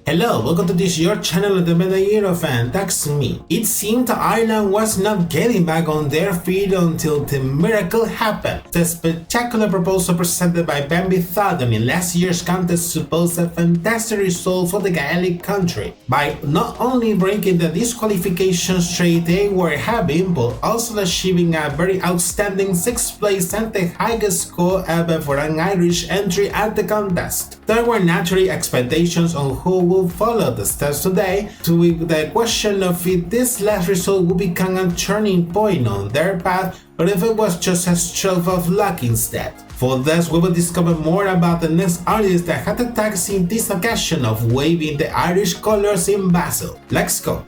Hello, welcome to this your channel of the Meta Eurofan, that's me. It seemed Ireland was not getting back on their feet until the miracle happened. The spectacular proposal presented by Bambi Thaddeum in last year's contest supposed a fantastic result for the Gaelic country, by not only breaking the disqualification streak they were having, but also achieving a very outstanding 6th place and the highest score ever for an Irish entry at the contest. There were naturally expectations on who would follow the steps today, with the question of if this last result would become a turning point on their path or if it was just a stroke of luck instead. For this, we will discover more about the next artist that had the task in this occasion of waving the Irish colours in Basel. Let's go!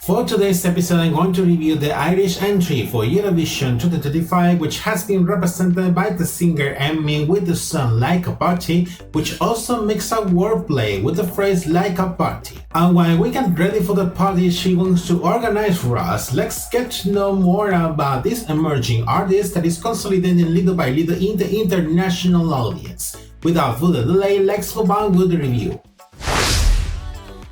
For today's episode, I'm going to review the Irish entry for Eurovision 2025, which has been represented by the singer Emmy with the song Laika Party, which also makes a wordplay with the phrase Laika Party. And while we get ready for the party she wants to organize for us, let's get to know more about this emerging artist that is consolidating little by little in the international audience. Without further delay, let's move on with the review.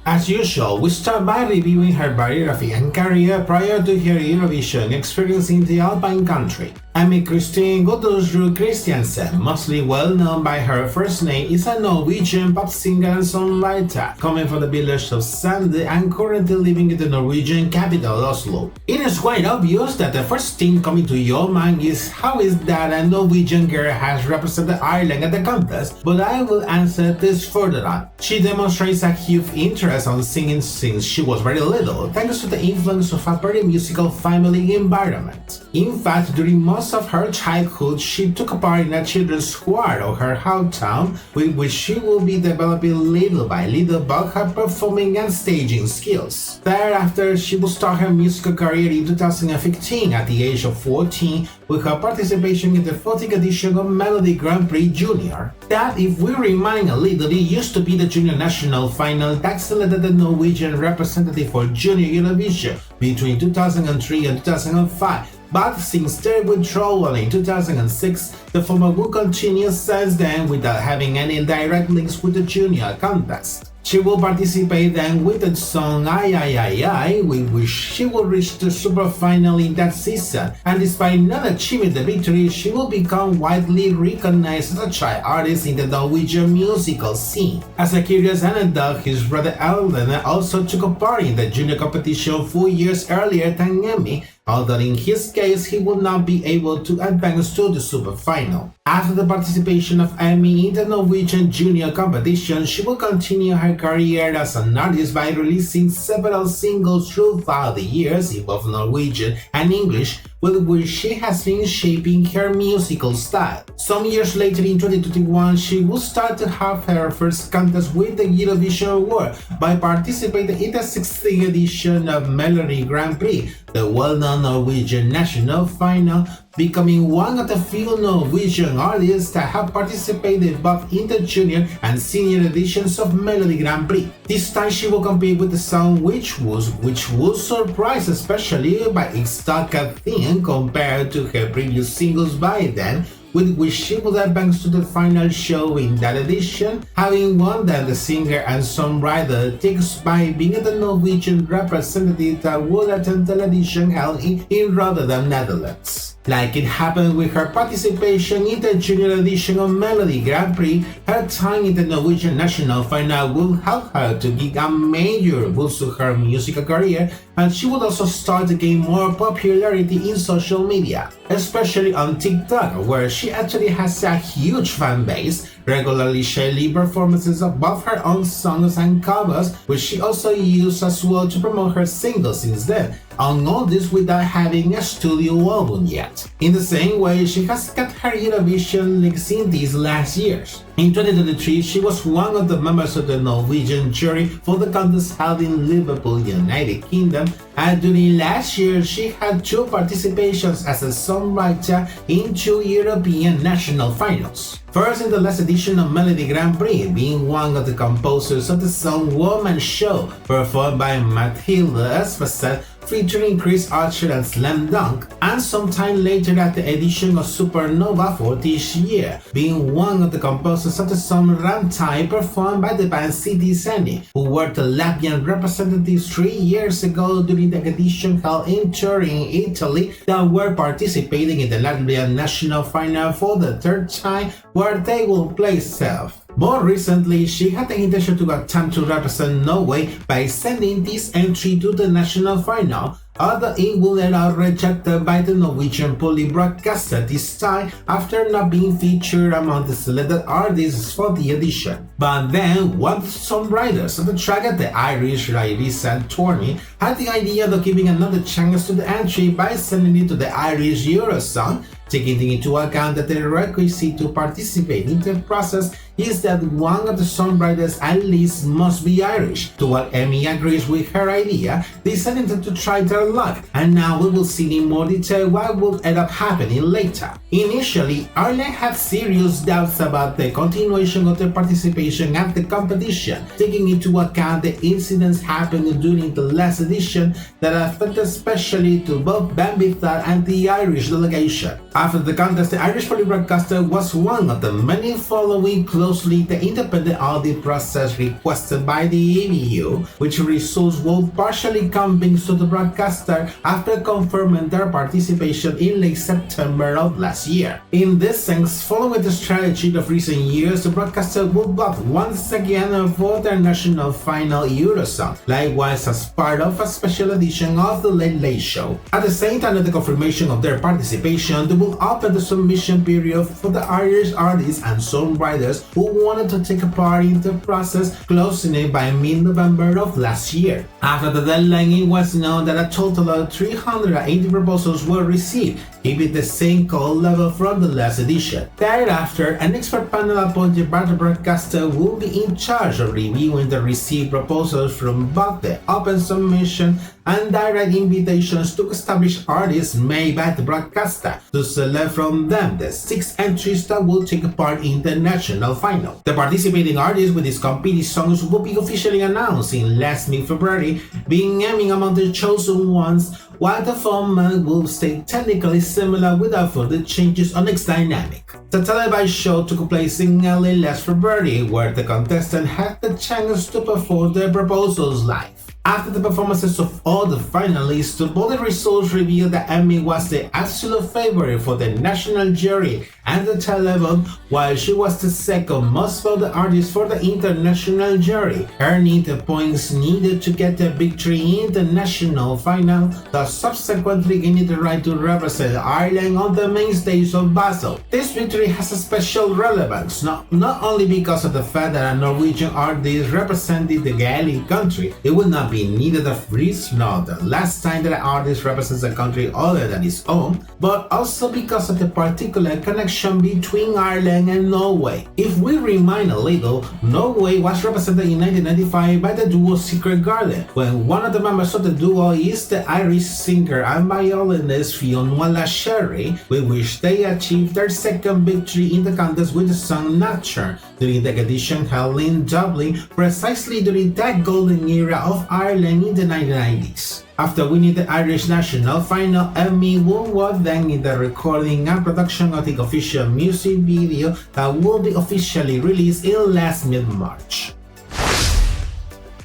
As usual, we start by reviewing her biography and career prior to her Eurovision experience in the Alpine country. Emmy Christine Godusrud Christiansen, mostly well known by her first name, is a Norwegian pop singer and songwriter, coming from the village of Sande and currently living in the Norwegian capital Oslo. It is quite obvious that the first thing coming to your mind is how is that a Norwegian girl has represented Ireland at the contest, but I will answer this further on. She demonstrates a huge interest on singing since she was very little, thanks to the influence of a very musical family environment. In fact, during most of her childhood, she took part in a children's choir of her hometown, with which she will be developing little by little both her performing and staging skills. Thereafter, she will start her musical career in 2015 at the age of 14, with her participation in the 40th edition of Melody Grand Prix Junior. That, if we rewind a little, it used to be the Junior National Final that selected the Norwegian representative for Junior Eurovision between 2003 and 2005. But since their withdrawal in 2006, the format will continue since then without having any direct links with the junior contest. She will participate then with the song Ay Ay Ay Ay, with which she will reach the super final in that season, and despite not achieving the victory, she will become widely recognized as a child artist in the Norwegian musical scene. As a curious anecdote, his brother Alden also took part in the junior competition 4 years earlier than Emmy, although in his case he would not be able to advance to the super final. After the participation of Emmy in the Norwegian junior competition, she will continue her career as an artist by releasing several singles throughout the years in both Norwegian and English, with which she has been shaping her musical style. Some years later in 2021, she will start to have her first contest with the Eurovision Award by participating in the 16th edition of Melody Grand Prix, the well-known Norwegian national final, becoming one of the few Norwegian artists that have participated both in the junior and senior editions of Melody Grand Prix. This time she will compete with the song which would surprise especially by its darker theme compared to her previous singles by then, with which she would advance to the final show in that edition, having won that the singer and songwriter takes by being the Norwegian representative that would attend the edition held in Rotterdam, Netherlands. Like it happened with her participation in the junior edition of Melody Grand Prix, her time in the Norwegian national final will help her to give a major boost to her musical career, and she would also start to gain more popularity in social media, especially on TikTok, where she actually has a huge fan base, regularly sharing performances of both her own songs and covers, which she also used as well to promote her singles since then, and all this without having a studio album yet. In the same way, she has kept her Eurovision links in these last years. In 2023, she was one of the members of the Norwegian jury for the contest held in Liverpool, United Kingdom, and during last year she had 2 participations as a songwriter in 2 European national finals. First in the last edition of Melody Grand Prix, being one of the composers of the song Woman Show, performed by Mathilde Espeseth featuring Chris Archer and Slam Dunk, and sometime later at the edition of Supernova for this year, being one of the composers of the song Ramtai performed by the band City Seni, who were the Latvian representatives 3 years ago during the edition held in Turin, Italy, that were participating in the Latvian national final for the third time, where they will play self. More recently, she had the intention to attempt to represent Norway by sending this entry to the national final, although it will end up rejected by the Norwegian public broadcaster this time after not being featured among the selected artists for the edition. But then, one of the songwriters of the track at the Irish Eurofan tourney had the idea of giving another chance to the entry by sending it to the Irish Eurosong, taking into account that the requisite to participate in the process is that one of the songwriters at least must be Irish. To what Emmy agrees with her idea, deciding to try their luck, and now we will see in more detail what will end up happening later. Initially, Ireland had serious doubts about the continuation of their participation at the competition, taking into account the incidents happened during the last edition that affected especially to both Bambithar and the Irish delegation. After the contest, the Irish public broadcaster was one of the many following closely the independent audit process requested by the EBU, which results were partially convinced to the broadcaster after confirming their participation in late September of last year. In this sense, following the strategy of recent years, the broadcaster would vote once again for their national final Eurosong, likewise as part of a special edition of the Late Late Show. At the same time of the confirmation of their participation, they will open the submission period for the Irish artists and songwriters who wanted to take part in the process, closing it by mid-November of last year. After the deadline, it was known that a total of 380 proposals were received, keeping the same call level from the last edition. Thereafter, an expert panel appointed by the broadcaster will be in charge of reviewing the received proposals from both the open submission and direct invitations to established artists made by the broadcaster to select from them the 6 entries that will take part in the national final. The participating artists with these competing songs will be officially announced in last mid-February, being Emmy among the chosen ones, while the format will stay technically similar without further changes on its dynamic. The televised show took place in early last February, where the contestants had the chance to perform their proposals live. After the performances of all the finalists, the voting results revealed that Emmy was the absolute favorite for the national jury and the televote, while she was the second most voted artist for the international jury, earning the points needed to get the victory in the national final, thus subsequently gaining the right to represent Ireland on the main stage of Basel. This victory has a special relevance, not only because of the fact that a Norwegian artist represented the Gaelic country. It would not be needed a freeze not the last time that an artist represents a country other than his own, but also because of the particular connection between Ireland and Norway. If we rewind a little, Norway was represented in 1995 by the duo Secret Garden, when one of the members of the duo is the Irish singer and violinist Fiona Sherry, with which they achieved their second victory in the contest with the song Nocturne during the edition held in Dublin, precisely during that golden era of Ireland in the 1990s. After winning the Irish national final, Emmy will work then in the recording and production of the official music video that will be officially released in last mid-March,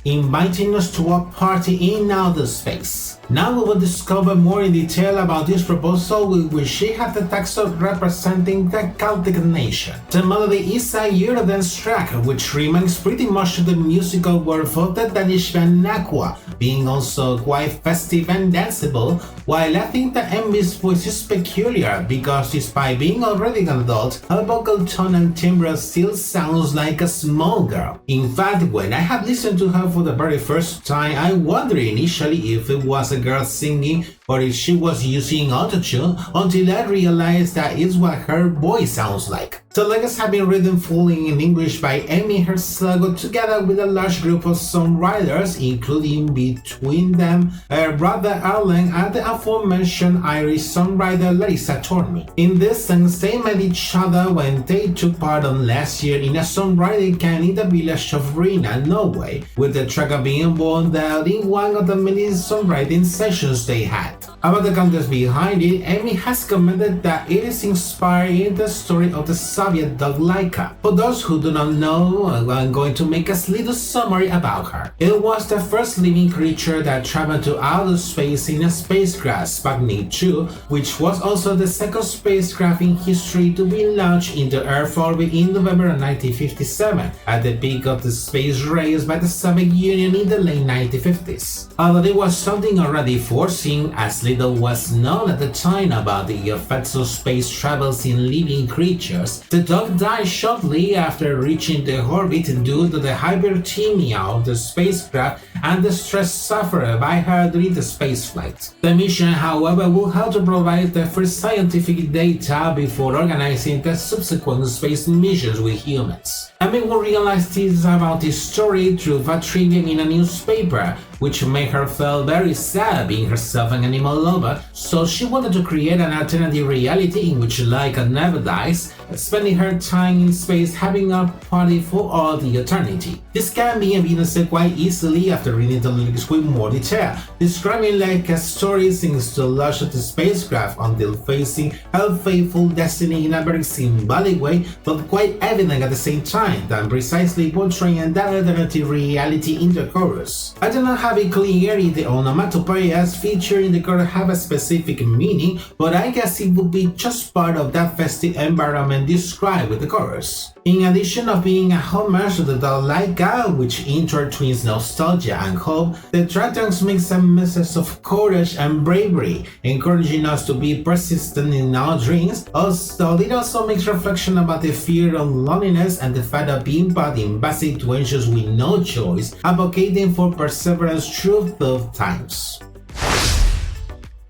inviting us to a party in outer space. Now we will discover more in detail about this proposal with which she had the task of representing the Celtic nation. The melody is a Eurodance track which reminds pretty much of the musical world of the Danish band Aqua, being also quite festive and danceable, while I think that Emmy's voice is peculiar because despite being already an adult, her vocal tone and timbre still sounds like a small girl. In fact, when I had listened to her for the very first time, I wondered initially if it was a girl singing or if she was using autotune, until I realized that it's what her voice sounds like. The lyrics have been written fully in English by Emmy herself, together with a large group of songwriters, including between them her brother Erlen and the aforementioned Irish songwriter Larissa Tormey. In this sense, they met each other when they took part on last year in a songwriting camp in the village of Rina, Norway, with the track being born out in one of the many songwriting sessions they had. About the context behind it, Emmy has commented that it is inspired in the story of the Soviet dog Laika. For those who do not know, I'm going to make a little summary about her. It was the first living creature that traveled to outer space in a spacecraft, Sputnik 2, which was also the second spacecraft in history to be launched into Earth orbit in November 1957, at the peak of the space race by the Soviet Union in the late 1950s. Although it was something already foreseen, as little was known at the time about the effects of space travels in living creatures, the dog died shortly after reaching the orbit due to the hyperthermia of the spacecraft and the stress suffered by her during the spaceflight. The mission, however, will help to provide the first scientific data before organizing the subsequent space missions with humans. Emmy will realize this about this story through a trivia in a newspaper, which made her feel very sad being herself an animal lover, so she wanted to create an alternative reality in which Laika never dies, spending her time in space having a party for all the eternity. This can be evidenced quite easily after reading the lyrics with more detail, describing Laika's story since the launch of the spacecraft until facing her faithful destiny in a very symbolic way, but quite evident at the same time than precisely portraying that alternative reality in the chorus. I do not have it clear if the onomatopoeias featured in the chorus have a specific meaning, but I guess it would be just part of that festive environment described with the chorus. In addition of being a homage to the dog Laika, which intertwines nostalgia and hope, the track transmits a message of courage and bravery, encouraging us to be persistent in our dreams, although it also makes reflection about the fear of loneliness and the fact of being put in bad situations with no choice, advocating for perseverance through tough times.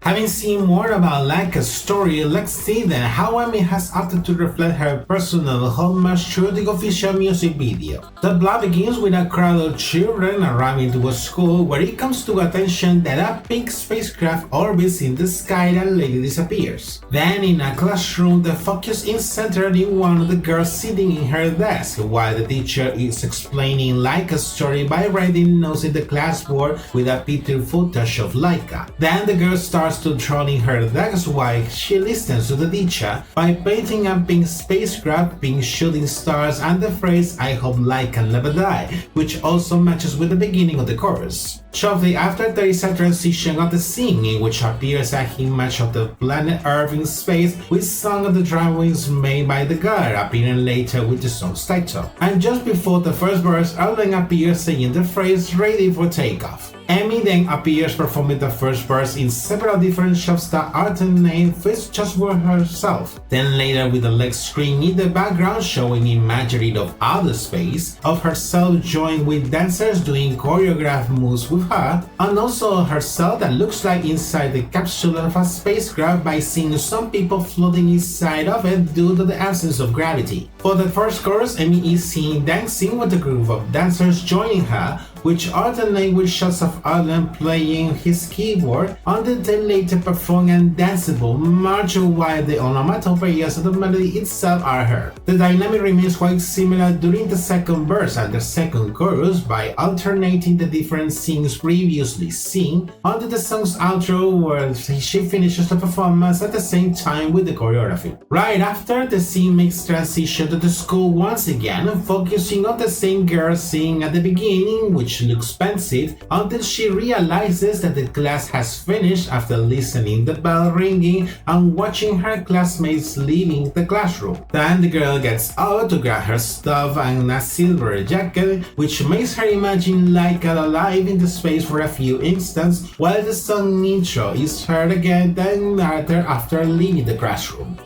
Having seen more about Laika's story, let's see then how Emmy has opted to reflect her personal homage through the official music video. The plot begins with a crowd of children arriving to a school where it comes to attention that a pink spacecraft orbits in the sky and later disappears. Then in a classroom, the focus is centered in one of the girls sitting in her desk while the teacher is explaining Laika's story by writing notes in the classboard with a picture footage of Laika. Then the girl starts to draw in her desk while she listens to the teacher by painting a pink spacecraft, pink shooting stars, and the phrase "I hope Laika never die," which also matches with the beginning of the chorus. Shortly after, there is a transition of the scene in which appears a image of the planet Earth in space with some of the drawings made by the girl appearing later with the song's title. And just before the first verse, Erlen appears saying the phrase "ready for takeoff." Emmy then appears performing the first verse in several different shots that alternate first just for herself, then later with the legs screen in the background showing imagery of outer space, of herself joined with dancers doing choreographed moves with her, and also herself that looks like inside the capsule of a spacecraft by seeing some people floating inside of it due to the absence of gravity. For the first chorus, Emmy is seen dancing with a group of dancers joining her, which alternate with shots of Erlen playing his keyboard until they later perform a danceable march while the onomatopoeias of the melody itself are heard. The dynamic remains quite similar during the second verse and the second chorus by alternating the different scenes previously seen until the song's outro where she finishes the performance at the same time with the choreography. Right after, the scene makes transition to the school once again, focusing on the same girl singing at the beginning, which looks pensive until she realizes that the class has finished after listening the bell ringing and watching her classmates leaving the classroom. Then the girl gets out to grab her stuff and a silver jacket, which makes her imagine Laika alive in the space for a few instants while the song intro is heard again then after leaving the classroom.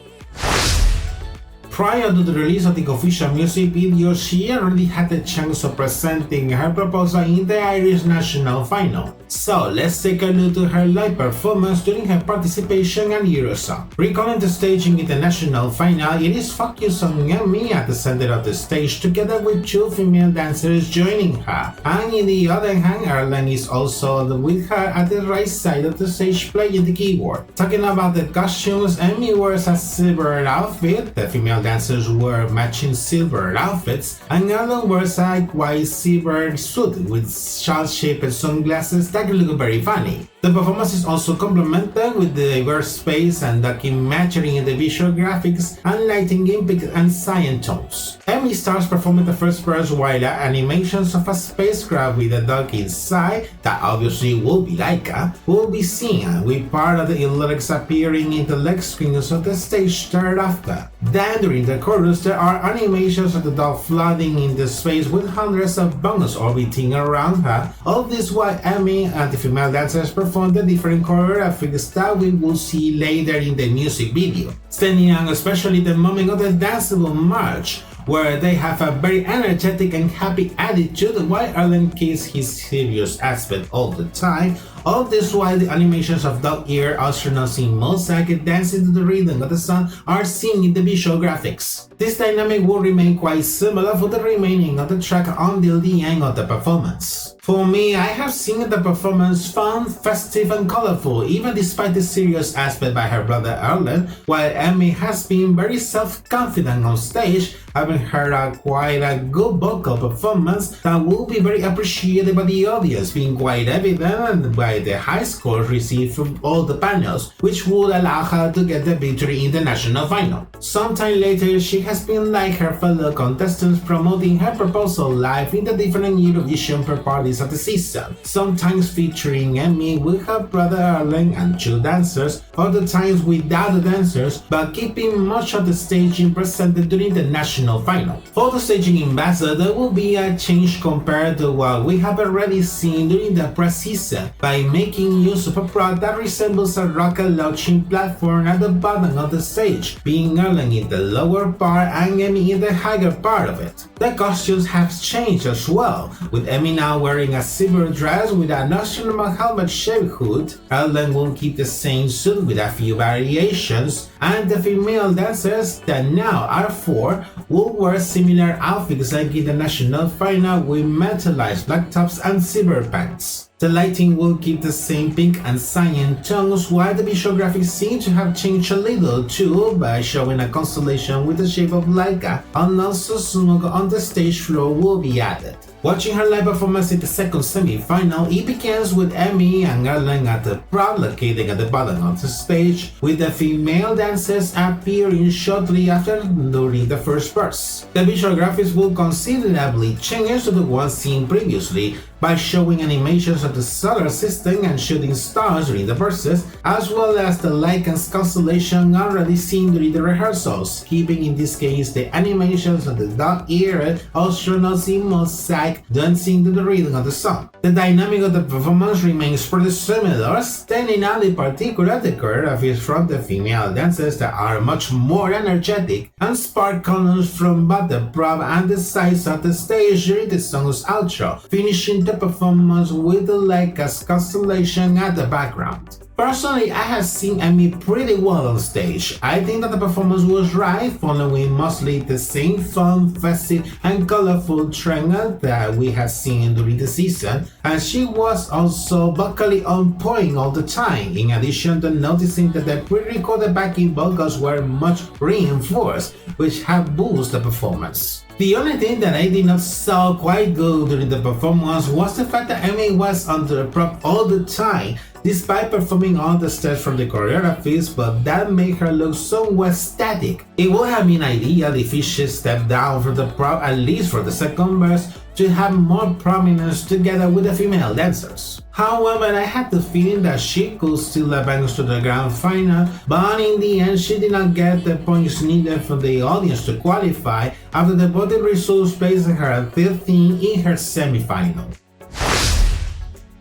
prior to the release of the official music video, she already had the chance of presenting her proposal in the Irish national final. So let's take a look to her live performance during her participation at Eurosong. Recalling the staging in the national final, it is focused on Emmy at the center of the stage together with two female dancers joining her, and in the other hand, Erlen is also with her at the right side of the stage playing the keyboard. Talking about the costumes, Emmy wears a silver outfit, the female dancers wear matching silver outfits, and Erlen wears a white silver suit with shawl-shaped sunglasses that look very funny. The performance is also complemented with the diverse space and documentary in the visual graphics and lighting gimmick and cyan tones. Emmy starts performing the first verse while animations of a spacecraft with a dog inside, that obviously will be Laika, will be seen, with part of the lyrics appearing in the leg screens of the stage thereafter. Then during the chorus there are animations of the dog flooding in the space with hundreds of bones orbiting around her. All this while Emmy and the female dancers perform the different choreographic style we will see later in the music video. Standing out especially the moment of the danceable march, where they have a very energetic and happy attitude while Erlen keeps his serious aspect all the time. All this while the animations of dog-eared astronauts in mosaic dancing to the rhythm of the song are seen in the visual graphics. This dynamic will remain quite similar for the remaining of the track until the end of the performance. For me, I have seen the performance fun, festive and colorful, even despite the serious aspect by her brother Erlen, while Emmy has been very self-confident on stage, having heard quite a good vocal performance that will be very appreciated by the audience, being quite evident by the high scores received from all the panels, which would allow her to get the victory in the national final. Sometime later, she has been like her fellow contestants promoting her proposal live in the different Eurovision parties of the season, sometimes featuring Emmy with her brother Erlen and two dancers, other times without the dancers, but keeping much of the staging presented during the national final. For the staging in Baza, there will be a change compared to what we have already seen during the pre-season, by making use of a prop that resembles a rocket launching platform at the bottom of the stage, being Erlen in the lower part and Emmy in the higher part of it. The costumes have changed as well, with Emmy now wearing a silver dress with an astronaut helmet-shaped hood. Erlen will keep the same suit with a few variations, and the female dancers, that now are four, will wear similar outfits like in the national final with metallized black tops and silver pants. The lighting will keep the same pink and cyan tones, while the visual graphics seem to have changed a little too, by showing a constellation with the shape of Laika, and also smoke on the stage floor will be added. Watching her live performance in the second semi-final, it begins with Emmy and Erlen at the prop located at the bottom of the stage, with the female dancers appearing shortly after during the first verse. The visual graphics will considerably change to the ones seen previously, by showing animations of the solar system and shooting stars during the verses, as well as the Lycan's constellation already seen during the rehearsals, keeping in this case the animations of the dog-eared astronauts in mosaic dancing to the rhythm of the song. The dynamic of the performance remains pretty similar, standing out in particular the choreographies from the female dancers that are much more energetic and spark colors from both the prop and the sides of the stage during the song's outro, finishing the performance with the Laika's constellation at the background. Personally, I have seen Emmy pretty well on stage. I think that the performance was right, following mostly the same fun, festive and colorful trend that we have seen during the season, and she was also vocally on point all the time, in addition to noticing that the pre-recorded backing vocals were much reinforced, which have boosted the performance. The only thing that I did not saw quite good during the performance was the fact that Emmy was under the prop all the time, despite performing all the steps from the choreographies, but that made her look somewhat static. It would have been ideal if she stepped down from the prop at least for the second verse to have more prominence together with the female dancers. However, I had the feeling that she could still advance to the grand final, but in the end she did not get the points needed for the audience to qualify after the voting results placed her at 13th in her semi-final.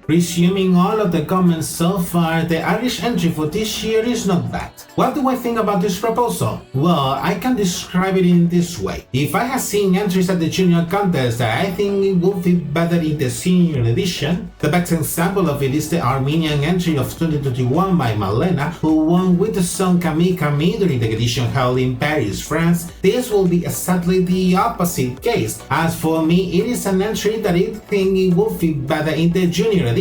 Resuming all of the comments so far, the Irish entry for this year is not bad. What do I think about this proposal? Well, I can describe it in this way. If I had seen entries at the junior contest, I think it would fit better in the senior edition. The best example of it is the Armenian entry of 2021 by Malena, who won with the song Camille Camille during the edition held in Paris, France. This will be exactly the opposite case. As for me, it is an entry that I think it will fit better in the junior edition.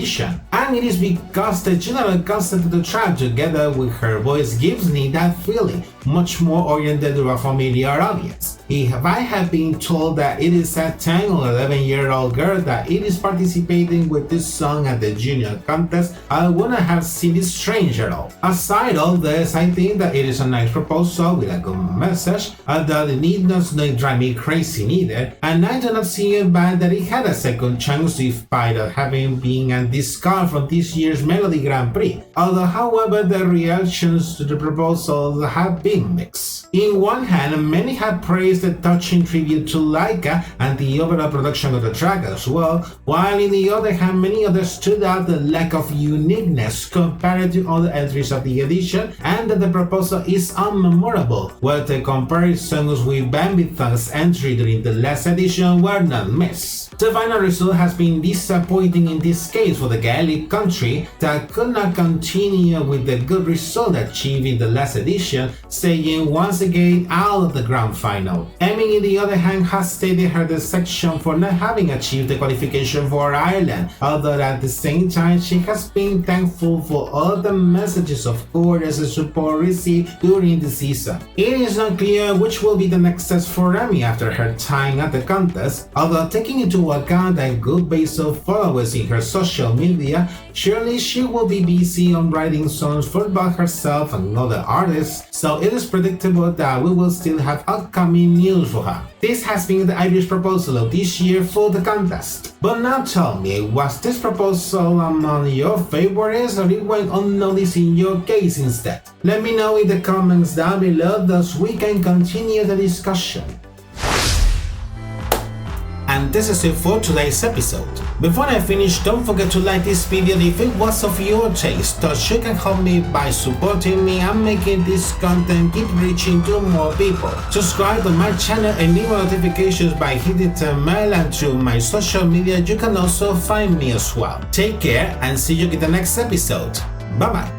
And it is because the general concept of the track together with her voice gives me that feeling, much more oriented to a familiar audience. If I had been told that it is a 10 or 11-year-old girl that it is participating with this song at the junior contest, I wouldn't have seen it strange at all. Aside all this, I think that it is a nice proposal with a good message, although it need not drive me crazy neither, and I do not see it bad that it had a second chance despite of having been a discard from this year's Melody Grand Prix, although however the reactions to the proposal have been mixed. In one hand, many have praised the touching tribute to Laika and the overall production of the track as well, while in the other hand many others stood out the lack of uniqueness compared to other entries of the edition and that the proposal is unmemorable, while the comparisons with Bambithon's entry during the last edition were not missed. The final result has been disappointing in this case for the Gaelic country that could not continue with the good result achieved in the last edition, staying once again out of the grand final. Emmy, on the other hand, has stated her deception for not having achieved the qualification for Ireland, although at the same time she has been thankful for all the messages of courtesy and support received during the season. It is not clear which will be the next steps for Emmy after her time at the contest, although taking into account a good base of followers in her social media, surely she will be busy on writing songs for both herself and other artists, so it is predictable that we will still have upcoming news for her. This has been the Irish proposal of this year for the contest. But now tell me, was this proposal among your favorites or it went unnoticed in your case instead? Let me know in the comments down below thus we can continue the discussion. And this is it for today's episode. Before I finish, don't forget to like this video if it was of your taste, thus you can help me by supporting me and making this content keep reaching to more people. Subscribe to my channel and leave notifications by hitting the bell, and through my social media you can also find me as well. Take care and see you in the next episode. Bye bye.